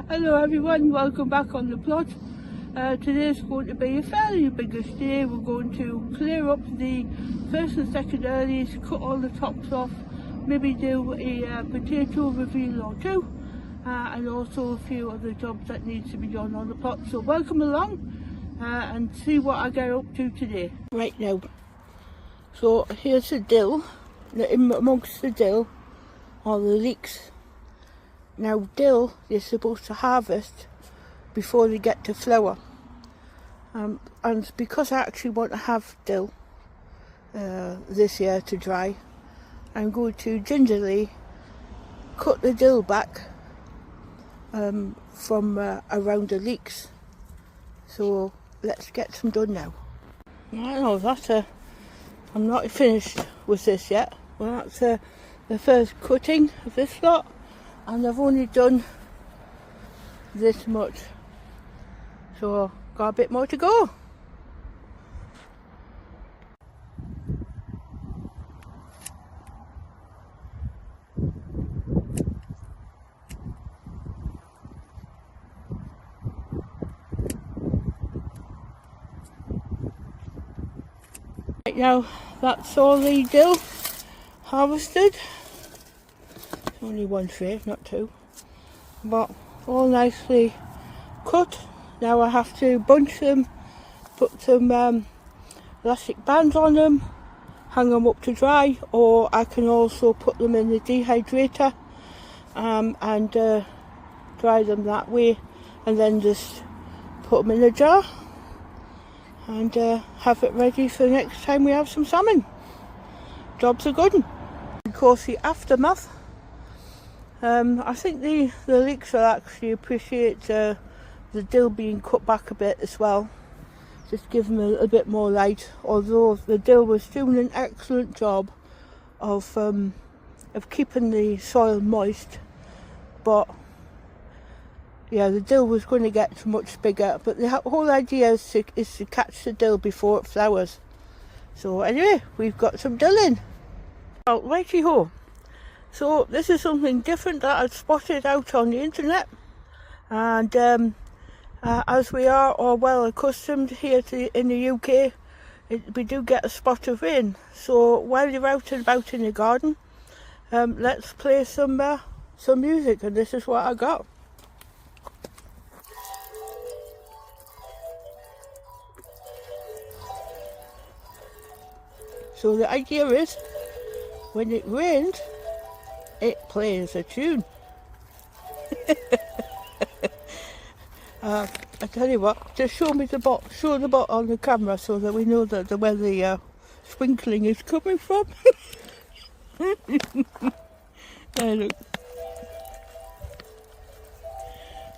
Hello everyone, welcome back on the plot. Today's going to be a fairly biggish day. We're going to clear up the first and second earlies, cut all the tops off, maybe do a potato reveal or two, and also a few other jobs that needs to be done on the plot. So welcome along and see what I get up to today. Right now, so here's the dill. In amongst the dill are the leeks. Now dill you're supposed to harvest before they get to flower, and because I actually want to have dill this year to dry, I'm going to gingerly cut the dill back from around the leeks. So let's get some done now. I know I'm not finished with this yet. Well, that's the first cutting of this lot. And I've only done this much, so got a bit more to go. Right now, that's all the dill harvested. Only one tray, not two, but all nicely cut. Now I have to bunch them, put some elastic bands on them, hang them up to dry, or I can also put them in the dehydrator and dry them that way, and then just put them in a jar and have it ready for the next time we have some salmon. Job's a good one. Of course, the aftermath. I think the leeks will actually appreciate the dill being cut back a bit as well. Just give them a little bit more light. Although the dill was doing an excellent job of keeping the soil moist, but yeah, the dill was going to get much bigger. But the whole idea is to catch the dill before it flowers. So anyway, we've got some dill in. Well, righty ho. So this is something different that I've spotted out on the internet, and as we are all well accustomed here in the UK, we do get a spot of rain. So while you're out and about in the garden, let's play some music, and this is what I got. So the idea is, when it rains, it plays a tune. I tell you what, just show the bot on the camera so that we know that where the sprinkling is coming from. There, look.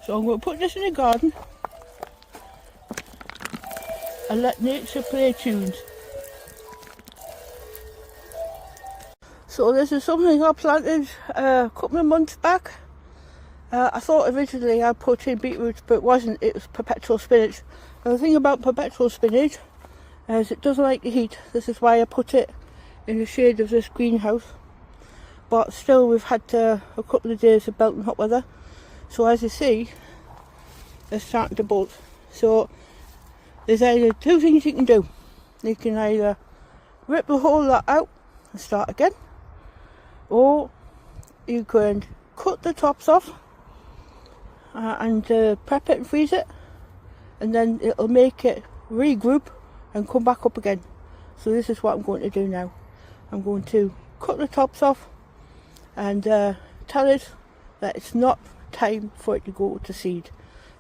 So I'm going to put this in the garden and let nature play tunes. So this is something I planted a couple of months back. I thought originally I put in beetroot, but it wasn't. It was perpetual spinach. And the thing about perpetual spinach is it doesn't like the heat. This is why I put it in the shade of this greenhouse. But still, we've had a couple of days of belting hot weather. So as you see, they're starting to bolt. So there's either two things you can do. You can either rip the whole lot out and start again, or you can cut the tops off and prep it and freeze it, and then it'll make it regroup and come back up again. So this is what I'm going to do now. I'm going to cut the tops off and tell it that it's not time for it to go to seed.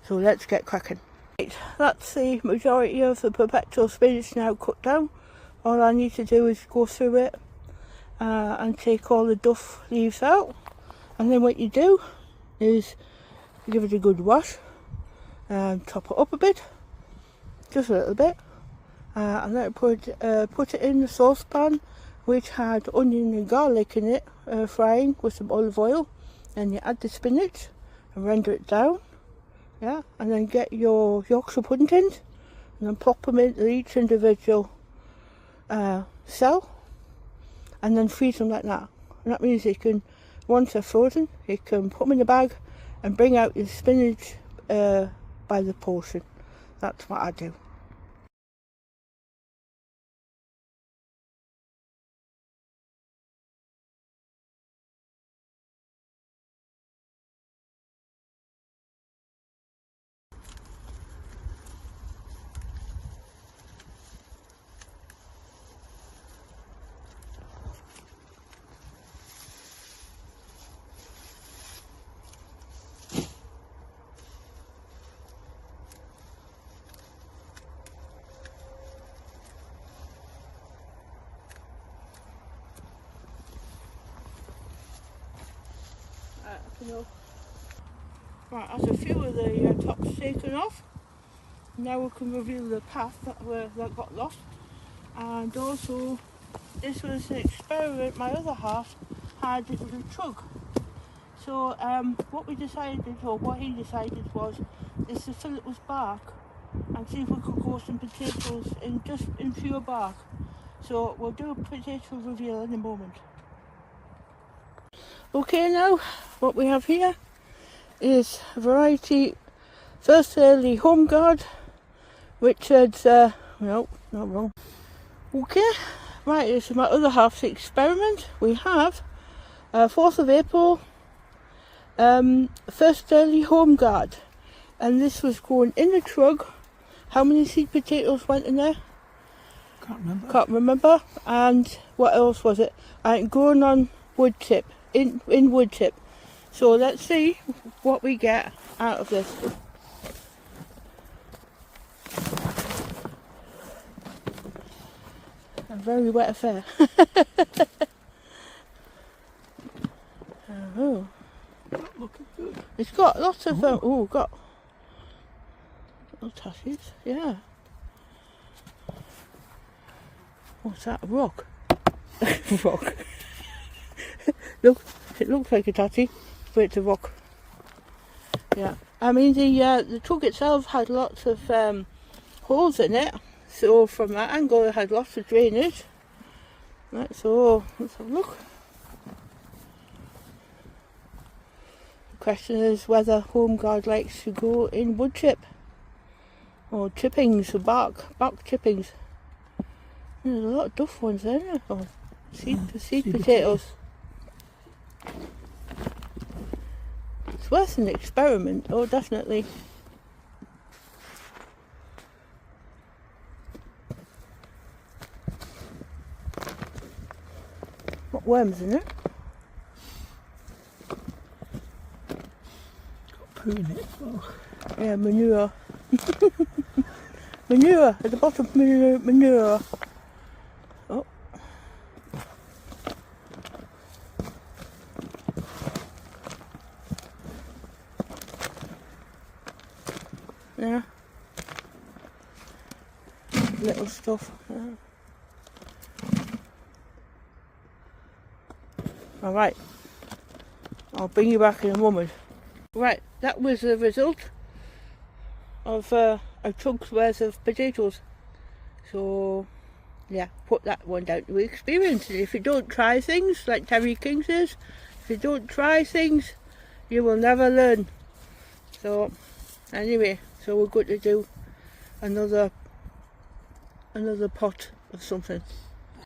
So let's get cracking. Right, that's the majority of the perpetual spinach now cut down. All I need to do is go through it and take all the duff leaves out, and then what you do is you give it a good wash and top it up a bit, just a little bit, and then put it in the saucepan which had onion and garlic in it, frying with some olive oil. Then you add the spinach and render it down, yeah, and then get your Yorkshire pudding tins and then plop them into each individual cell, and then freeze them like that. And that means you can, once they're frozen, you can put them in a bag and bring out your spinach by the portion. That's what I do. Right, as a few of the tops taken off, now we can reveal the path that got lost. And also, this was an experiment my other half had. It was a chug. So what we decided, or what he decided, was is to fill it with bark and see if we could grow some potatoes in pure bark. So we'll do a potato reveal in a moment. Okay, now what we have here is variety First Early Home Guard, Richard's, no, not wrong. Okay, right, this is my other half's experiment. We have 4th of April, First Early Home Guard, and this was going in a trug. How many seed potatoes went in there? Can't remember. And what else was it? Going on wood chip, in wood chip. So let's see what we get out of this. A very wet affair. Oh. Looking good. It's got lots of got little tushes, yeah. What's that? A rock? Rock. Look, it looks like a tatty, but it's a rock. Yeah. I mean the trunk itself had lots of holes in it, so from that angle it had lots of drainage. Right, so let's have a look. The question is whether Home Guard likes to go in wood chip or chippings, or bark chippings. There's a lot of duff ones there, or seed potatoes. It's worth an experiment, oh definitely. What worms in it? Got poo in it. Oh. Yeah, manure. Manure at the bottom. Manure. Oh. Yeah. Little stuff. Yeah. All right. I'll bring you back in a moment. Right, that was the result of a chug's worth of potatoes. So, yeah, put that one down to experience. And if you don't try things, like Terry King says, if you don't try things, you will never learn. So, anyway, so we're going to do another pot of something.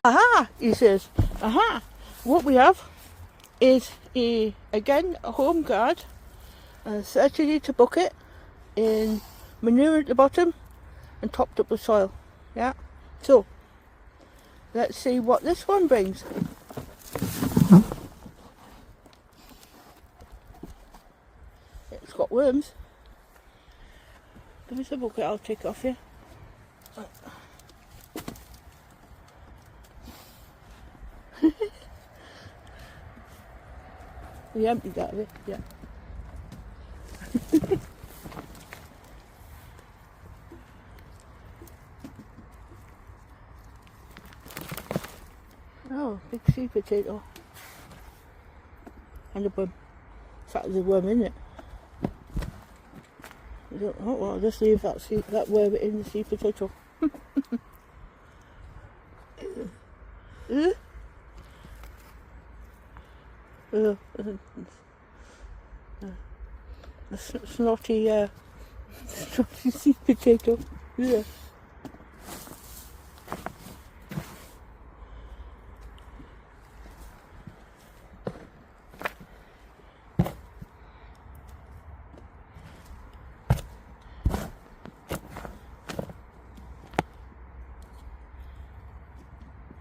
Aha, he says. Aha, what we have is again a Home Guard, a 30 litre bucket in manure at the bottom and topped up with soil. Yeah, so let's see what this one brings. It's got worms. Give me the bucket, I'll take it off here. We emptied that of it, yeah. Oh, big sweet potato. And a worm. In fact, there's a worm in it. Oh, well, I'll just leave that worm in the sweet potato. A snotty, snotty sweet potato. Yeah.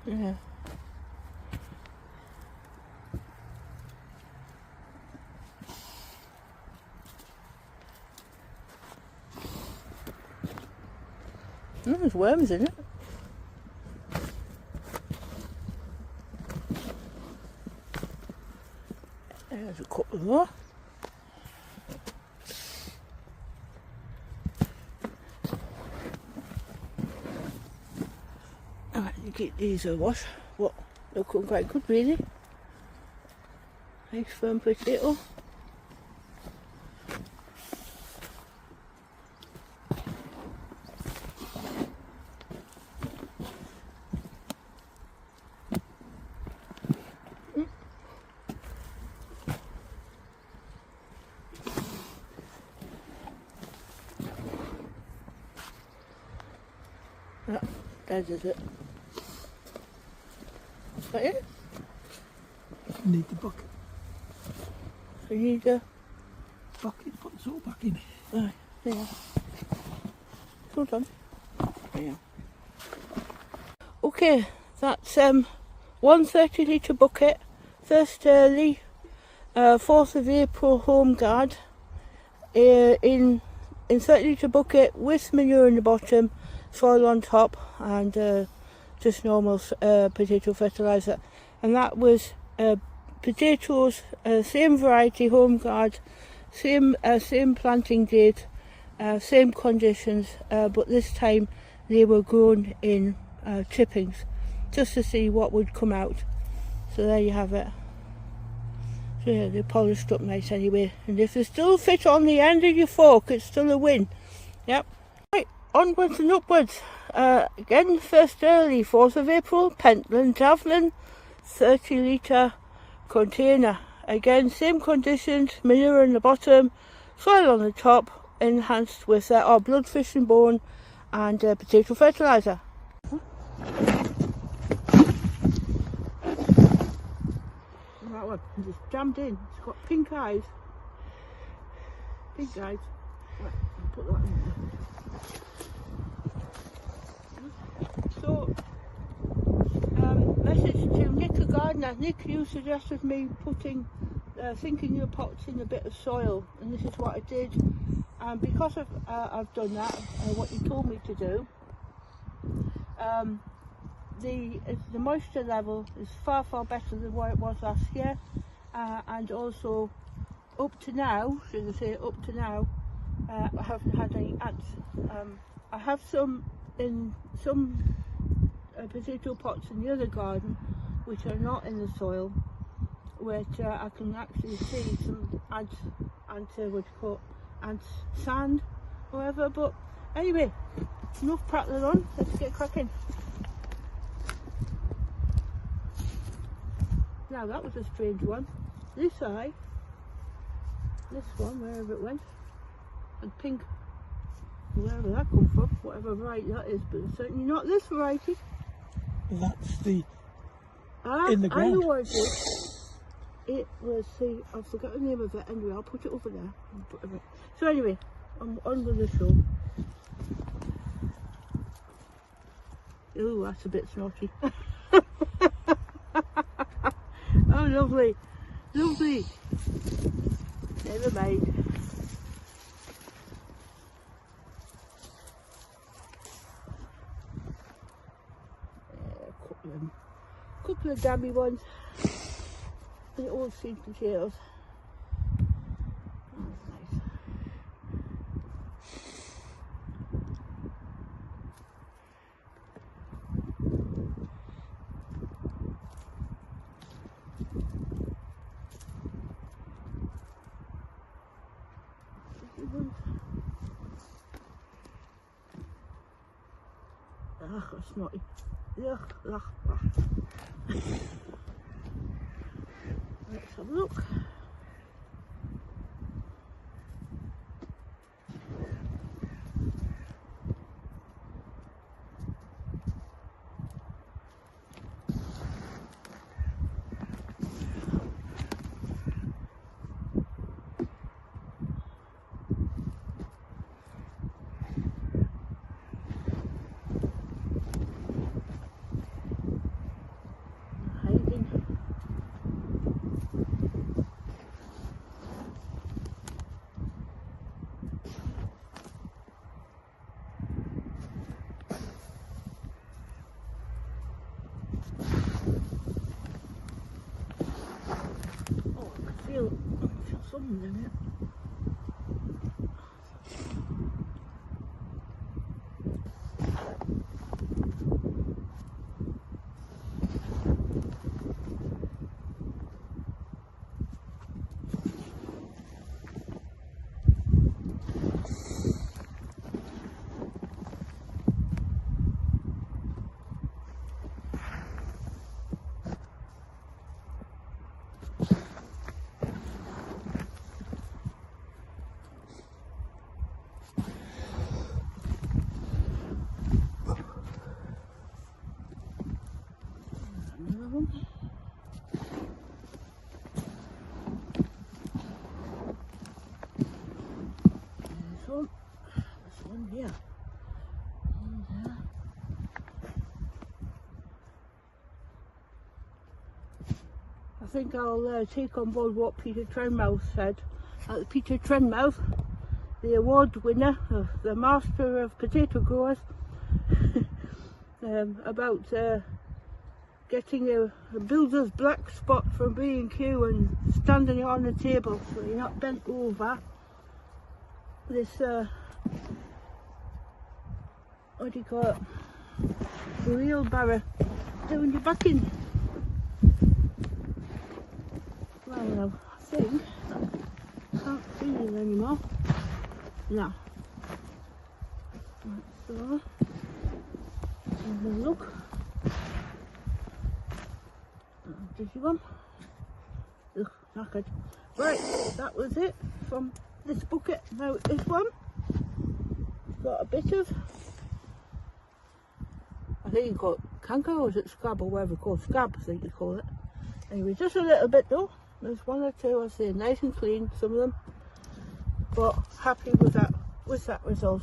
Yeah. There's worms in it. There's a couple more. Alright, you get these a wash. What? Looking quite good, really. Nice firm potato. That is it. Is that it? You need the bucket. So you need a Bucket, put this all back in. right, there. Hold on. There. Okay, that's 130 litre bucket, first early, 4th of April home guard, in 30 litre bucket with manure in the bottom, soil on top, and just normal potato fertiliser. And that was potatoes, same variety, home guard, same planting date, same conditions, but this time they were grown in chippings, just to see what would come out. So there you have it. So yeah, they're polished up nice anyway, and if they still fit on the end of your fork, it's still a win. Yep. Right, onwards and upwards. Again, first early, 4th of April, Pentland Javelin, 30 litre container. Again, same conditions, manure in the bottom, soil on the top, enhanced with bloodfish and bone and potato fertiliser. That one, just jammed in. It's got pink eyes. Pink eyes. Right, I'll put that in there. So, message to Nick the gardener. Nick, you suggested me putting sinking your pots in a bit of soil, and this is what I did. And because I've done that, what you told me to do, the moisture level is far better than what it was last year, and also up to now, should I say up to now, I haven't had any ants. I have some in some potato pots in the other garden which are not in the soil, which I can actually see some ants, ants sand, whatever. But anyway, enough prattling on, let's get cracking. Now that was a strange one. This eye, this one, wherever it went, and pink, wherever that come from, whatever variety that is, but it's certainly not this variety. That's the in the ground. I know what it is. It was I forgot the name of it. Anyway, I'll put it over there. So anyway, I'm on with the show. Oh, that's a bit snotty. Oh, lovely, lovely. Never mind. Couple of dammy ones. And all sweet potatoes. Oh, that's nice. Ugh, that's snotty. Ugh, ugh, ugh. Let's have a look. minute. This one here. I think I'll take on board what Peter Trenmouth said. Peter Trenmouth, the award winner of the Master of Potato Growers, about getting a builder's black spot from B&Q and standing it on the table so you're not bent over. This, what do you call it, wheelbarrow doing your backing. Well, now, I think I can't see you anymore. No. Right, so, have a look. Did you one? Ugh, knackered. Right, that was it from this bucket. Now this one got a bit of, I think you call it canker, or is it scab, or whatever you call it, scab I think you call it. Anyway, just a little bit though. There's one or two I say nice and clean, some of them, but happy with that result.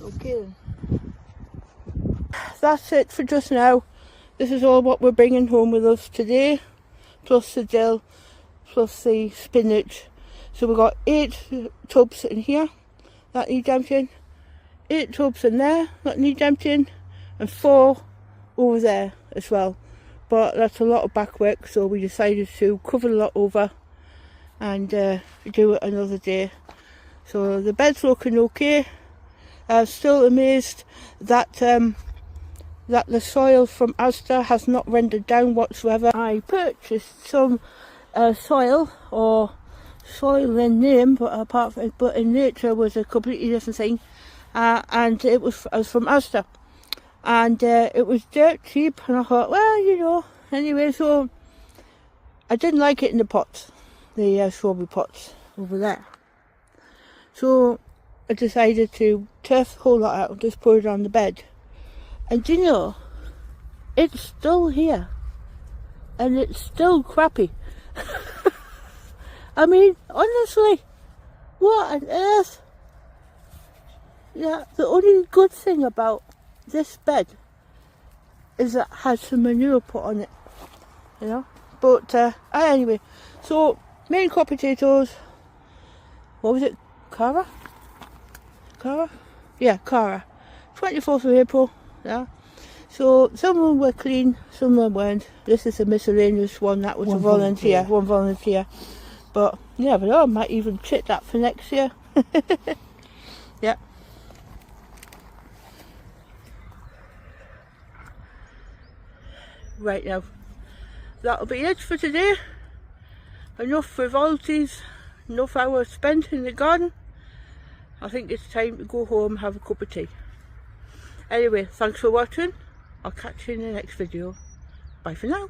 Okay then. That's it for just now. This is all what we're bringing home with us today, plus the dill, plus the spinach. So we've got 8 tubs in here that need emptying, 8 tubs in there that need emptying, and 4 over there as well. But that's a lot of back work, so we decided to cover a lot over and do it another day. So the bed's looking okay. I'm still amazed that that the soil from Asda has not rendered down whatsoever. I purchased some soil, or soil in name, but in nature was a completely different thing, and it was from Asda, and it was dirt cheap, and I thought, well, you know, anyway, so I didn't like it in the pots, the strawberry pots over there, so I decided to turf the whole lot out and just put it on the bed. And do you know, it's still here, and it's still crappy. I mean, honestly, what on earth? Yeah, the only good thing about this bed is that it has some manure put on it, you know. But anyway, so main crop potatoes. What was it? Cara? Yeah, Cara. 24th of April. Yeah. So some of them were clean, some of them weren't. This is a miscellaneous one. That was one volunteer. But yeah, but I might even chit that for next year. Yeah. Right now, that'll be it for today. Enough frivolities, enough hours spent in the garden. I think it's time to go home and have a cup of tea. Anyway, thanks for watching. I'll catch you in the next video. Bye for now.